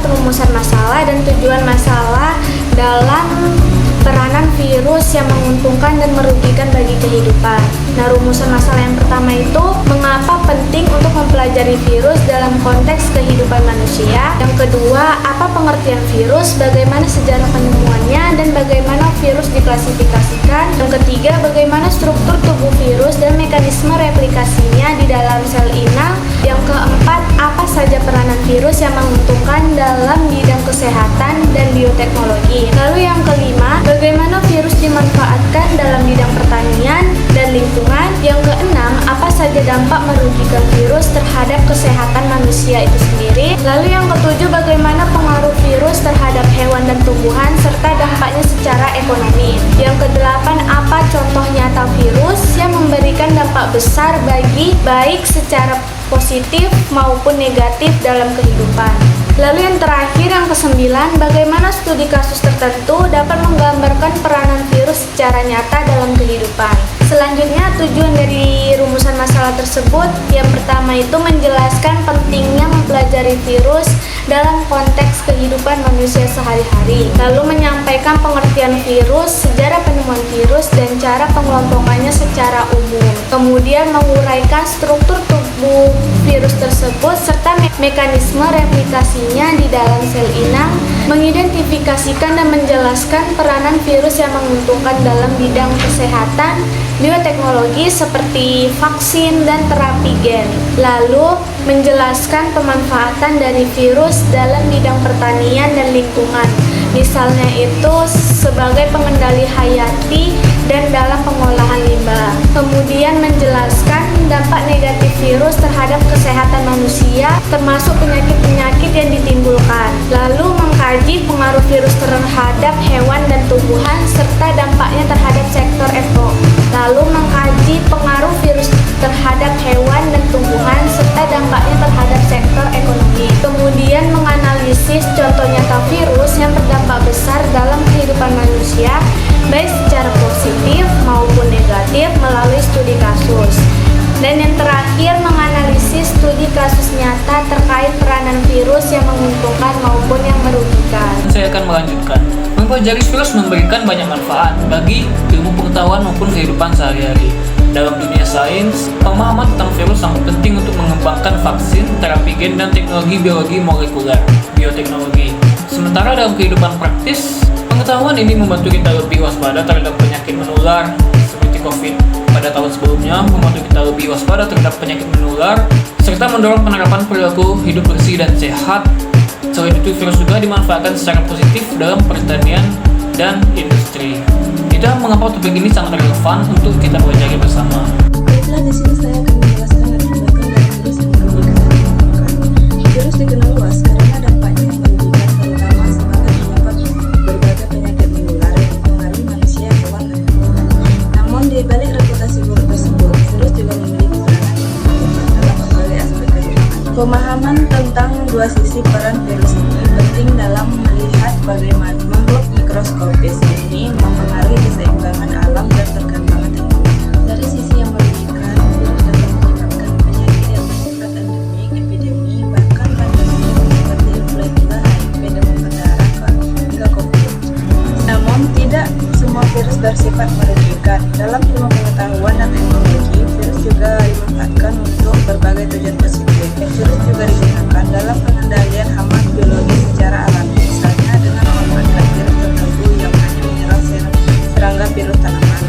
perumusan masalah dan tujuan masalah dalam peranan virus yang menguntungkan dan merugikan bagi kehidupan. Nah, rumusan masalah yang pertama itu mengapa penting untuk mempelajari virus dalam konteks kehidupan manusia. Yang kedua, apa pengertian virus, bagaimana sejarah penemuannya, dan bagaimana virus diklasifikasikan. Yang ketiga, bagaimana struktur tubuh virus dan mekanisme replikasinya di dalam sel inang. Yang keempat, apa saja peranan virus yang menguntungkan dalam bidang kesehatan dan bioteknologi. Lalu yang kelima, bagaimana virus dimanfaatkan dalam bidang pertanian dan lingkungan. Yang keenam, apa saja dampak merugikan virus terhadap kesehatan manusia itu sendiri. Lalu yang ketujuh, bagaimana pengaruh virus terhadap hewan dan tumbuhan serta dampaknya secara ekonomi. Yang kedelapan, apa contoh nyata virus yang memberikan dampak besar bagi baik secara positif maupun negatif dalam kehidupan. Lalu yang terakhir, yang kesembilan, bagaimana studi kasus tertentu dapat menggambarkan peranan virus secara nyata dalam kehidupan. Selanjutnya, tujuan dari rumusan masalah tersebut yang pertama itu menjelaskan pentingnya mempelajari virus dalam konteks kehidupan manusia sehari-hari. Lalu menyampaikan pengertian virus, sejarah penemuan virus, dan cara pengelompokannya secara umum. Kemudian menguraikan struktur tubuh virus tersebut serta mekanisme replikasinya di dalam sel inang, mengidentifikasikan dan menjelaskan peranan virus yang menguntungkan dalam bidang kesehatan, bioteknologi seperti vaksin dan terapi gen. Lalu menjelaskan pemanfaatan dari virus dalam bidang pertanian dan lingkungan. Misalnya itu sebagai pengendali hayati dan dalam pengolahan limbah. Kemudian menjelaskan dampak negatif virus terhadap kesehatan manusia, termasuk penyakit-penyakit yang ditimbulkan. Lalu mengkaji pengaruh virus terhadap hewan dan tumbuhan serta dampaknya terhadap sektor lalu mengkaji pengaruh virus terhadap hewan dan tumbuhan serta dampaknya terhadap sektor ekonomi. Kemudian menganalisis contoh nyata virus yang berdampak besar dalam kehidupan manusia, baik secara positif maupun negatif melalui studi kasus. Dan yang terakhir, menganalisis studi kasus nyata terkait peranan virus yang menguntungkan maupun yang merugikan. Saya akan melanjutkan. Mempelajari virus memberikan banyak manfaat bagi ilmu pengetahuan maupun kehidupan sehari-hari. Dalam dunia sains, pemahaman tentang virus sangat penting untuk mengembangkan vaksin, terapi gen, dan teknologi biologi molekuler, bioteknologi. Sementara dalam kehidupan praktis, pengetahuan ini membantu kita lebih waspada terhadap penyakit menular seperti COVID pada tahun sebelumnya, membantu kita lebih waspada terhadap penyakit menular, serta mendorong penerapan perilaku hidup bersih dan sehat. Selain itu, virus juga dimanfaatkan secara positif dalam pertanian dan industri. Itulah mengapa topik ini sangat relevan untuk kita pelajari bersama. Baiklah, di sini saya akan menjelaskan latar belakang dari virus yang merugikan dan menguntungkan. Virus dikenal luas karena dampaknya yang merugikan, terutama sebagai penyebab berbagai penyakit menular yang mempengaruhi manusia, hewan, dan tumbuhan. Namun di balik reputasi buruk tersebut, virus juga memiliki peranan yang menentukan dalam berbagai aspek kehidupan. Pemahaman tentang dua sisi peran virus ini penting dalam melihat bagaimana makhluk mikroskopis ini mempengaruhi keseimbangan alam dan perkembangan teknologi. Dari sisi yang merugikan, virus dapat menyebabkan penyakit yang bersifat endemik, epidemi, bahkan pandemi seperti influenza, HIV, demam berdarah, hingga COVID. Namun, tidak semua virus bersifat merugikan. Dalam ilmu pengetahuan dan teknologi, virus juga dimanfaatkan untuk berbagai tujuan positif. Virus juga digunakan dalam pengendalian hama biologi secara alami, misalnya dengan memanfaatkan virus tertentu yang hanya menyerang serangga virus tanaman.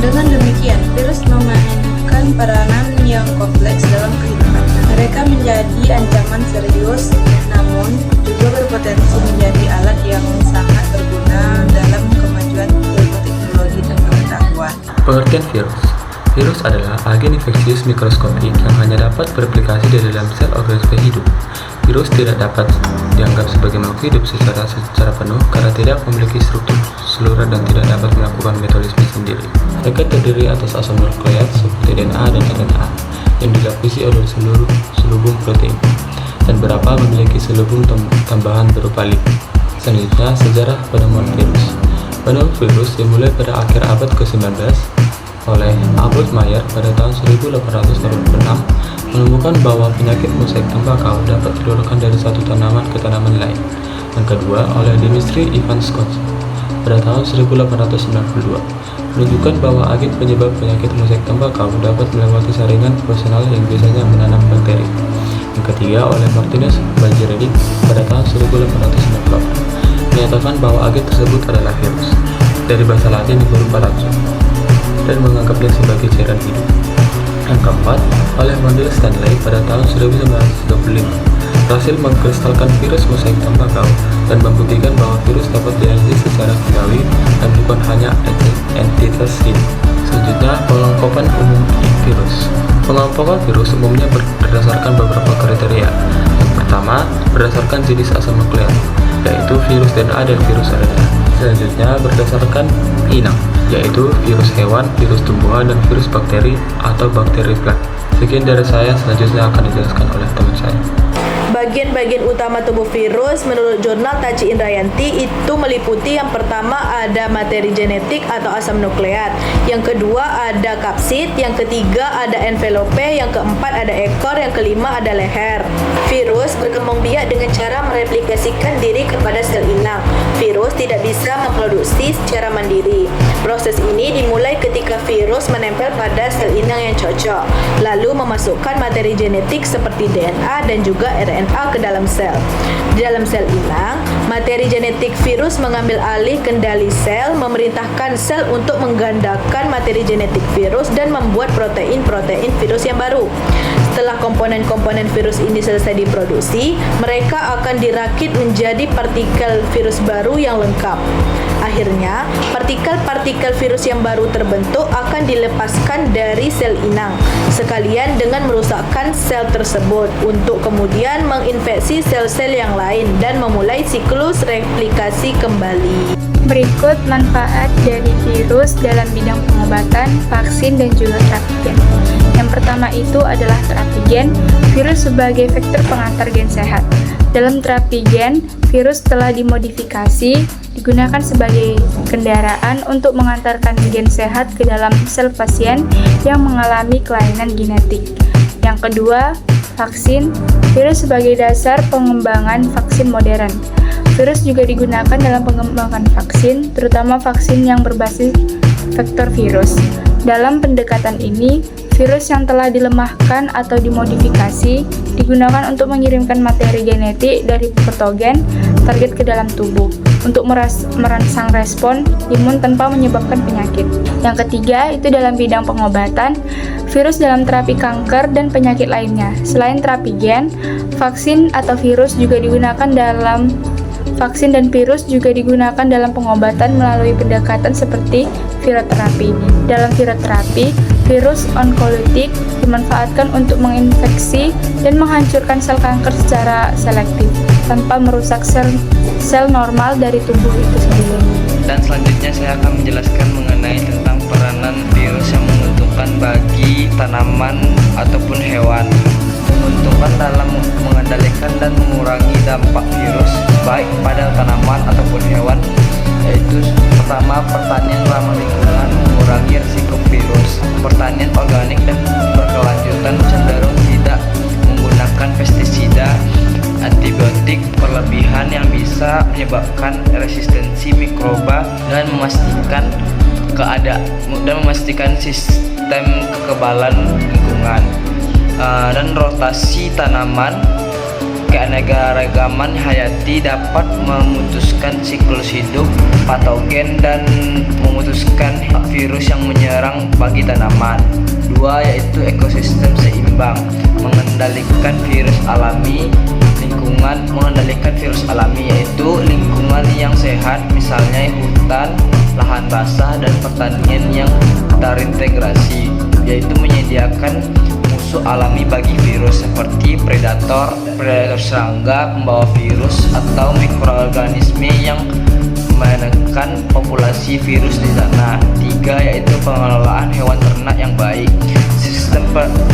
Dengan demikian, virus memainkan peranan yang kompleks dalam kehidupan. Mereka menjadi ancaman serius, namun juga berpotensi menjadi alat yang sangat berguna dalam kemajuan ilmu teknologi dan pengetahuan. Pengertian virus. Virus adalah agen infeksius mikroskopik yang hanya dapat bereplikasi di dalam sel organisme hidup. Virus tidak dapat dianggap sebagai makhluk hidup secara penuh karena tidak memiliki struktur seluruh dan tidak dapat melakukan metabolisme sendiri. Mereka terdiri atas asam nukleat seperti DNA dan RNA yang dilapisi oleh seluruh selubung protein, dan beberapa memiliki selubung tambahan berupa lipid. Selanjutnya, sejarah penemuan virus. Penemuan virus dimulai pada akhir abad ke-19 oleh Albert Mayer pada tahun 1846 menemukan bahwa penyakit mosaik tembakau dapat ditularkan dari satu tanaman ke tanaman lain. Yang kedua oleh Dimitri Ivan Scott pada tahun 1892 menunjukkan bahwa agen penyebab penyakit mosaik tembakau dapat melewati saringan proporsional yang biasanya menanam bakteri. Yang ketiga oleh Martinez Bajeredic pada tahun 1894 menyatakan bahwa agen tersebut adalah virus dari bahasa Latin yang berupa racun dan menganggapnya sebagai cairan hidup. Yang keempat oleh Mondale Stanley pada tahun 1935 berhasil mengkristalkan virus mosaik tembakau dan membuktikan bahwa virus dapat dianalisis secara kimiawi dan bukan hanya entitas hidup. Selanjutnya, pengelompokan umum virus. Pengelompokan virus umumnya berdasarkan beberapa kriteria. Yang pertama, berdasarkan jenis asam nukleat, yaitu virus DNA dan virus RNA. Selanjutnya, berdasarkan inang, yaitu virus hewan, virus tumbuhan, dan virus bakteri atau bakteri plak. Sekian dari saya, selanjutnya akan dijelaskan oleh teman saya. Bagian-bagian utama tubuh virus menurut jurnal Tachi Indrayanti itu meliputi yang pertama ada materi genetik atau asam nukleat, yang kedua ada kapsid, yang ketiga ada envelope, yang keempat ada ekor, yang kelima ada leher. Virus berkembang biak dengan cara mereplikasikan diri kepada sel inang. Virus tidak bisa memproduksi secara mandiri. Proses ini dimulai ketika virus menempel pada sel inang yang cocok, lalu memasukkan materi genetik seperti DNA dan juga RNA ke dalam sel. Di dalam sel inang, materi genetik virus mengambil alih kendali sel, memerintahkan sel untuk menggandakan materi genetik virus dan membuat protein-protein virus yang baru. Setelah komponen-komponen virus ini selesai diproduksi, mereka akan dirakit menjadi partikel virus baru yang lengkap. Akhirnya, partikel-partikel virus yang baru terbentuk akan dilepaskan dari sel inang, sekalian dengan merusakkan sel tersebut untuk kemudian menginfeksi sel-sel yang lain dan memulai siklus replikasi kembali. Berikut manfaat dari virus dalam bidang pengobatan, vaksin, dan juga terapi gen. Yang pertama itu adalah terapi gen, virus sebagai vektor pengantar gen sehat. Dalam terapi gen, virus telah dimodifikasi, digunakan sebagai kendaraan untuk mengantarkan gen sehat ke dalam sel pasien yang mengalami kelainan genetik. Yang kedua, vaksin, virus sebagai dasar pengembangan vaksin modern. Virus juga digunakan dalam pengembangan vaksin, terutama vaksin yang berbasis vektor virus. Dalam pendekatan ini, virus yang telah dilemahkan atau dimodifikasi digunakan untuk mengirimkan materi genetik dari patogen target ke dalam tubuh untuk merangsang respon imun tanpa menyebabkan penyakit. Yang ketiga, itu dalam bidang pengobatan, virus dalam terapi kanker dan penyakit lainnya. Selain terapi gen, vaksin atau virus juga digunakan dalam vaksin dan virus juga digunakan dalam pengobatan melalui pendekatan seperti viroterapi. Dalam viroterapi, virus onkolotik dimanfaatkan untuk menginfeksi dan menghancurkan sel kanker secara selektif tanpa merusak sel normal dari tubuh itu sendiri. Dan selanjutnya saya akan menjelaskan mengenai tentang peranan virus yang menguntungkan bagi tanaman ataupun hewan. Menguntungkan dalam mengendalikan dan mengurangi dampak virus baik pada tanaman ataupun hewan, yaitu pertama, pertanian ramah lingkungan mengurangi risiko virus. Pertanian organik dan berkelanjutan cenderung tidak menggunakan pestisida, antibiotik berlebihan yang bisa menyebabkan resistensi mikroba dan memastikan sistem kekebalan lingkungan. Dan rotasi tanaman, keanekaragaman hayati dapat memutuskan siklus hidup patogen dan memutuskan virus yang menyerang bagi tanaman. Dua, yaitu ekosistem seimbang, mengendalikan virus alami yaitu lingkungan yang sehat, misalnya hutan, lahan basah, dan pertanian yang terintegrasi, yaitu menyediakan musuh alami bagi virus seperti predator serangga pembawa virus atau mikroorganisme yang menekan populasi virus di sana. Tiga, yaitu pengelolaan hewan ternak yang baik, sistem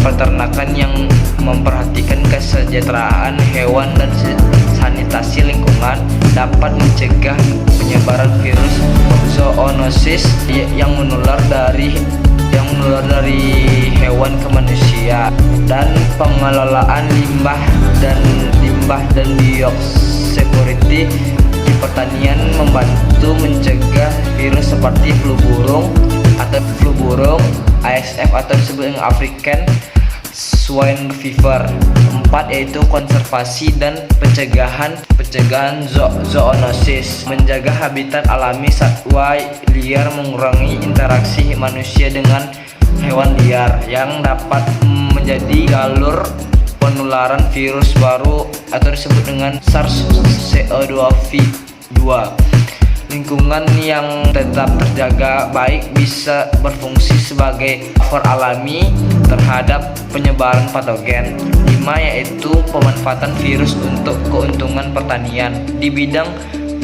peternakan yang memperhatikan kesejahteraan hewan dan sanitasi lingkungan dapat mencegah penyebaran virus zoonosis yang menular dari yang menular dari hewan ke manusia, dan pengelolaan limbah dan biosecurity di pertanian membantu mencegah virus seperti flu burung, ASF atau disebut dengan African Swine Fever. 4 yaitu konservasi dan pencegahan zoonosis, menjaga habitat alami satwa liar, mengurangi interaksi manusia dengan hewan liar yang dapat menjadi jalur penularan virus baru atau disebut dengan SARS-CoV-2. Lingkungan yang tetap terjaga baik bisa berfungsi sebagai buffer alami terhadap penyebaran patogen. 5 yaitu pemanfaatan virus untuk keuntungan pertanian. Di bidang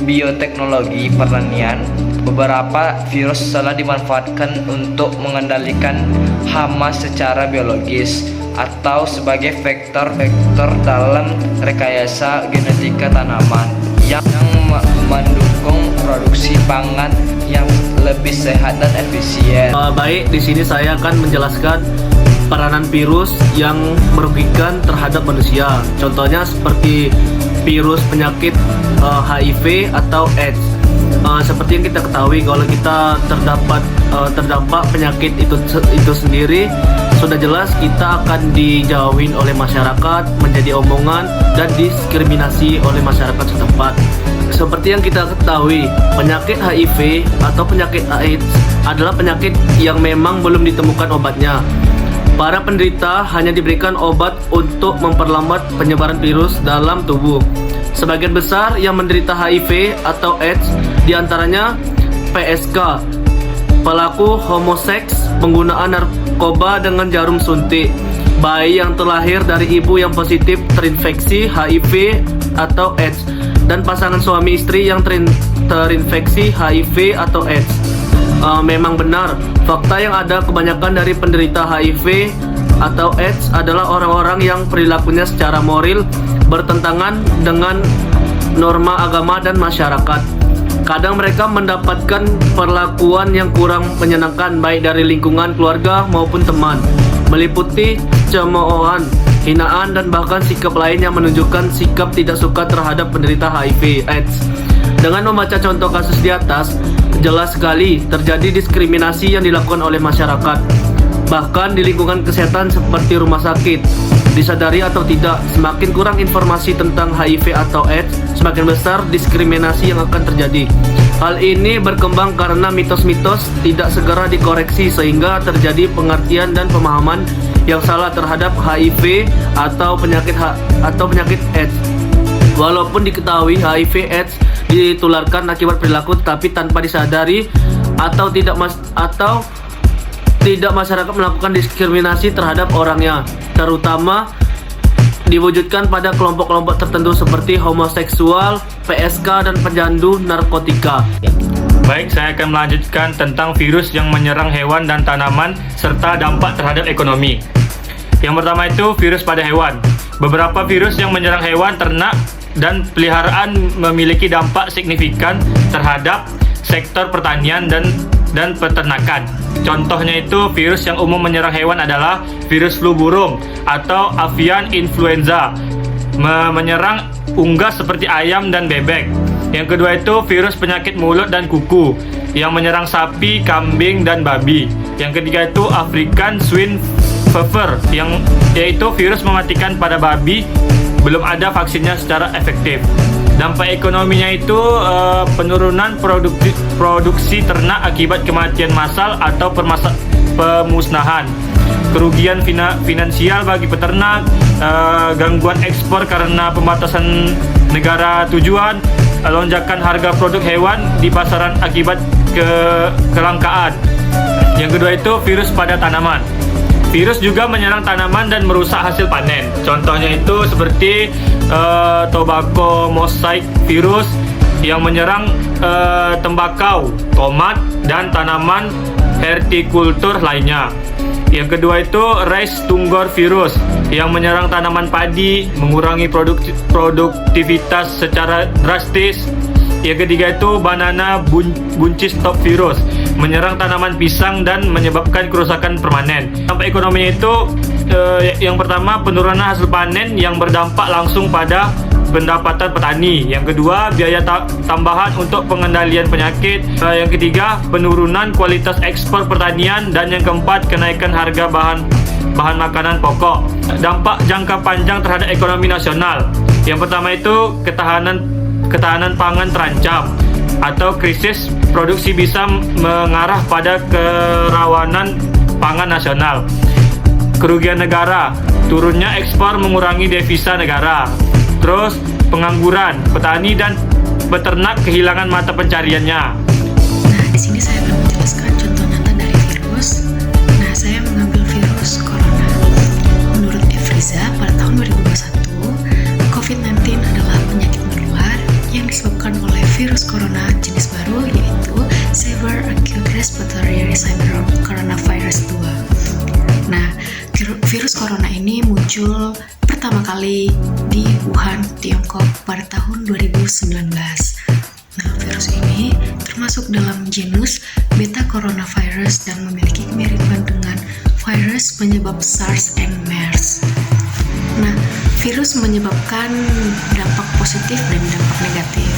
bioteknologi pertanian, beberapa virus telah dimanfaatkan untuk mengendalikan hama secara biologis atau sebagai vektor-vektor dalam rekayasa genetika tanaman yang mendukung produksi pangan yang lebih sehat dan efisien. Baik, di sini saya akan menjelaskan peranan virus yang merugikan terhadap manusia. Contohnya seperti virus penyakit HIV atau AIDS. Seperti yang kita ketahui, kalau kita terdampak penyakit itu sendiri, sudah jelas kita akan dijauhin oleh masyarakat, menjadi omongan dan diskriminasi oleh masyarakat setempat. Seperti yang kita ketahui, penyakit HIV atau penyakit AIDS adalah penyakit yang memang belum ditemukan obatnya. Para penderita hanya diberikan obat untuk memperlambat penyebaran virus dalam tubuh. Sebagian besar yang menderita HIV atau AIDS diantaranya PSK, pelaku homoseks, penggunaan narkoba dengan jarum suntik, bayi yang terlahir dari ibu yang positif terinfeksi HIV atau AIDS, dan pasangan suami istri yang terinfeksi HIV atau AIDS. Memang benar, fakta yang ada kebanyakan dari penderita HIV atau AIDS adalah orang-orang yang perilakunya secara moral bertentangan dengan norma agama dan masyarakat. Kadang mereka mendapatkan perlakuan yang kurang menyenangkan baik dari lingkungan keluarga maupun teman, meliputi cemoohan, hinaan, dan bahkan sikap lain yang menunjukkan sikap tidak suka terhadap penderita HIV/AIDS. Dengan membaca contoh kasus di atas, jelas sekali terjadi diskriminasi yang dilakukan oleh masyarakat. Bahkan di lingkungan kesehatan seperti rumah sakit, disadari atau tidak, semakin kurang informasi tentang HIV atau AIDS, semakin besar diskriminasi yang akan terjadi. Hal ini berkembang karena mitos-mitos tidak segera dikoreksi sehingga terjadi pengertian dan pemahaman yang salah terhadap HIV atau penyakit AIDS. Walaupun diketahui HIV/AIDS ditularkan akibat perilaku, tapi tanpa disadari atau tidak masyarakat melakukan diskriminasi terhadap orangnya, terutama diwujudkan pada kelompok-kelompok tertentu seperti homoseksual, PSK, dan pecandu narkotika. Baik, saya akan melanjutkan tentang virus yang menyerang hewan dan tanaman serta dampak terhadap ekonomi. Yang pertama itu virus pada hewan. Beberapa virus yang menyerang hewan, ternak, dan peliharaan memiliki dampak signifikan terhadap sektor pertanian dan peternakan. Contohnya itu virus yang umum menyerang hewan adalah virus flu burung atau avian influenza, menyerang unggas seperti ayam dan bebek. Yang kedua itu virus penyakit mulut dan kuku yang menyerang sapi, kambing, dan babi. Yang ketiga itu African Swine Fever, yaitu virus mematikan pada babi, belum ada vaksinnya secara efektif. Dampak ekonominya itu penurunan produksi ternak akibat kematian massal atau pemusnahan, kerugian finansial bagi peternak, gangguan ekspor karena pembatasan negara tujuan, lonjakan harga produk hewan di pasaran akibat kelangkaan. Yang kedua itu virus pada tanaman. Virus juga menyerang tanaman dan merusak hasil panen. Contohnya itu seperti tobacco mosaic virus yang menyerang tembakau, tomat, dan tanaman hortikultur lainnya. Yang kedua itu rice tunggor virus yang menyerang tanaman padi, mengurangi produktivitas secara drastis. Yang ketiga itu banana buncis top virus, menyerang tanaman pisang dan menyebabkan kerusakan permanen. Dampak ekonominya itu yang pertama penurunan hasil panen yang berdampak langsung pada pendapatan petani. Yang kedua, biaya tambahan untuk pengendalian penyakit. Yang ketiga, penurunan kualitas ekspor pertanian. Dan yang keempat, kenaikan harga bahan makanan pokok. Dampak jangka panjang terhadap ekonomi nasional. Yang pertama itu ketahanan pangan terancam atau krisis produksi bisa mengarah pada kerawanan pangan nasional. Kerugian negara, turunnya ekspor mengurangi devisa negara. Terus pengangguran, petani dan peternak kehilangan mata pencariannya. Nah, di sini saya akan menjelaskan contoh nyata dari virus. Nah, saya mengambil virus corona. Menurut Efriza, pada tahun 2021, COVID-19 adalah penyakit menular yang disebabkan oleh virus corona jenis baru, yaitu Severe Acute Respiratory Syndrome Coronavirus 2. Nah, virus corona ini muncul pertama kali di Wuhan, Tiongkok pada tahun 2019. Nah, virus ini termasuk dalam genus beta coronavirus dan memiliki kemiripan dengan virus penyebab SARS dan MERS. Nah, virus menyebabkan dampak positif dan dampak negatif.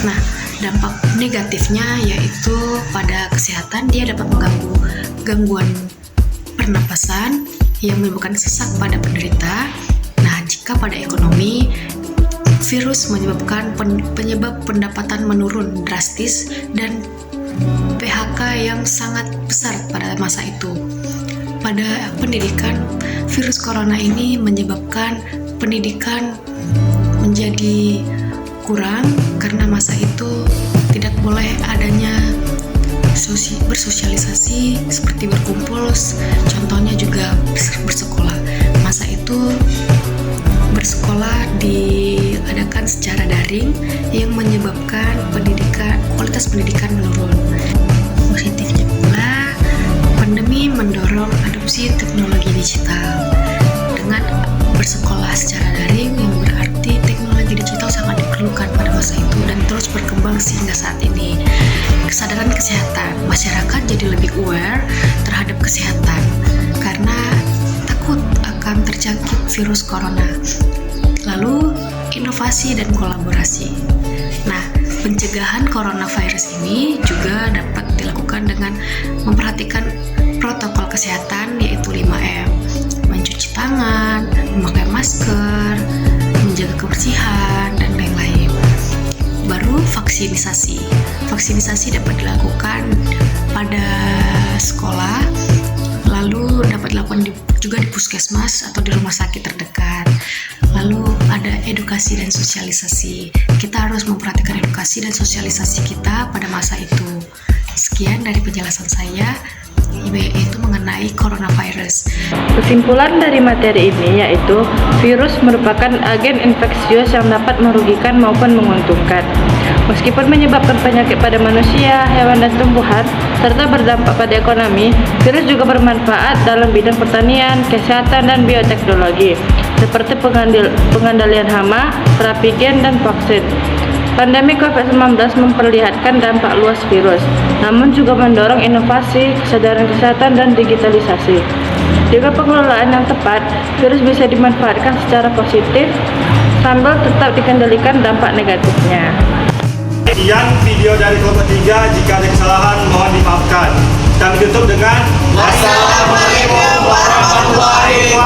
Nah, dampak negatifnya yaitu pada kesehatan, dia dapat mengganggu gangguan pernapasan yang menyebabkan sesak pada penderita. Nah, jika pada ekonomi, virus menyebabkan penyebab pendapatan menurun drastis dan PHK yang sangat besar pada masa itu. Pada pendidikan, virus corona ini menyebabkan pendidikan menjadi kurang karena masa itu tidak boleh adanya bersosialisasi seperti berkumpul, contohnya juga bersekolah. Masa itu bersekolah diadakan secara daring yang menyebabkan kualitas pendidikan menurun. Positifnya pula, pandemi mendorong adopsi teknologi digital. Dengan bersekolah secara daring yang berarti teknologi digital sangat diperlukan pada masa itu dan terus berkembang sehingga saat ini. Kesadaran kesehatan, masyarakat jadi lebih aware terhadap kesehatan karena takut akan terjangkit virus corona. Lalu, inovasi dan kolaborasi. Nah, pencegahan coronavirus ini juga dapat dilakukan dengan memperhatikan protokol kesehatan yaitu 5M. Mencuci tangan, memakai masker, menjaga kebersihan, dan lain-lain. Baru vaksinisasi. Vaksinisasi dapat dilakukan pada sekolah, lalu dapat dilakukan juga di puskesmas atau di rumah sakit terdekat. Lalu ada edukasi dan sosialisasi. Kita harus memperhatikan edukasi dan sosialisasi kita pada masa itu. Sekian dari penjelasan saya, yaitu mengenai coronavirus. Kesimpulan dari materi ini yaitu virus merupakan agen infeksius yang dapat merugikan maupun menguntungkan. Meskipun menyebabkan penyakit pada manusia, hewan dan tumbuhan, serta berdampak pada ekonomi, virus juga bermanfaat dalam bidang pertanian, kesehatan, dan bioteknologi, seperti pengendalian hama, terapi gen, dan vaksin. Pandemi COVID-19 memperlihatkan dampak luas virus, namun juga mendorong inovasi, kesadaran kesehatan, dan digitalisasi. Dengan pengelolaan yang tepat, virus bisa dimanfaatkan secara positif sambil tetap dikendalikan dampak negatifnya. Sekian video dari kelompok 3, jika ada kesalahan mohon dimaafkan. Kami tutup dengan Wassalamualaikum warahmatullahi wabarakatuh.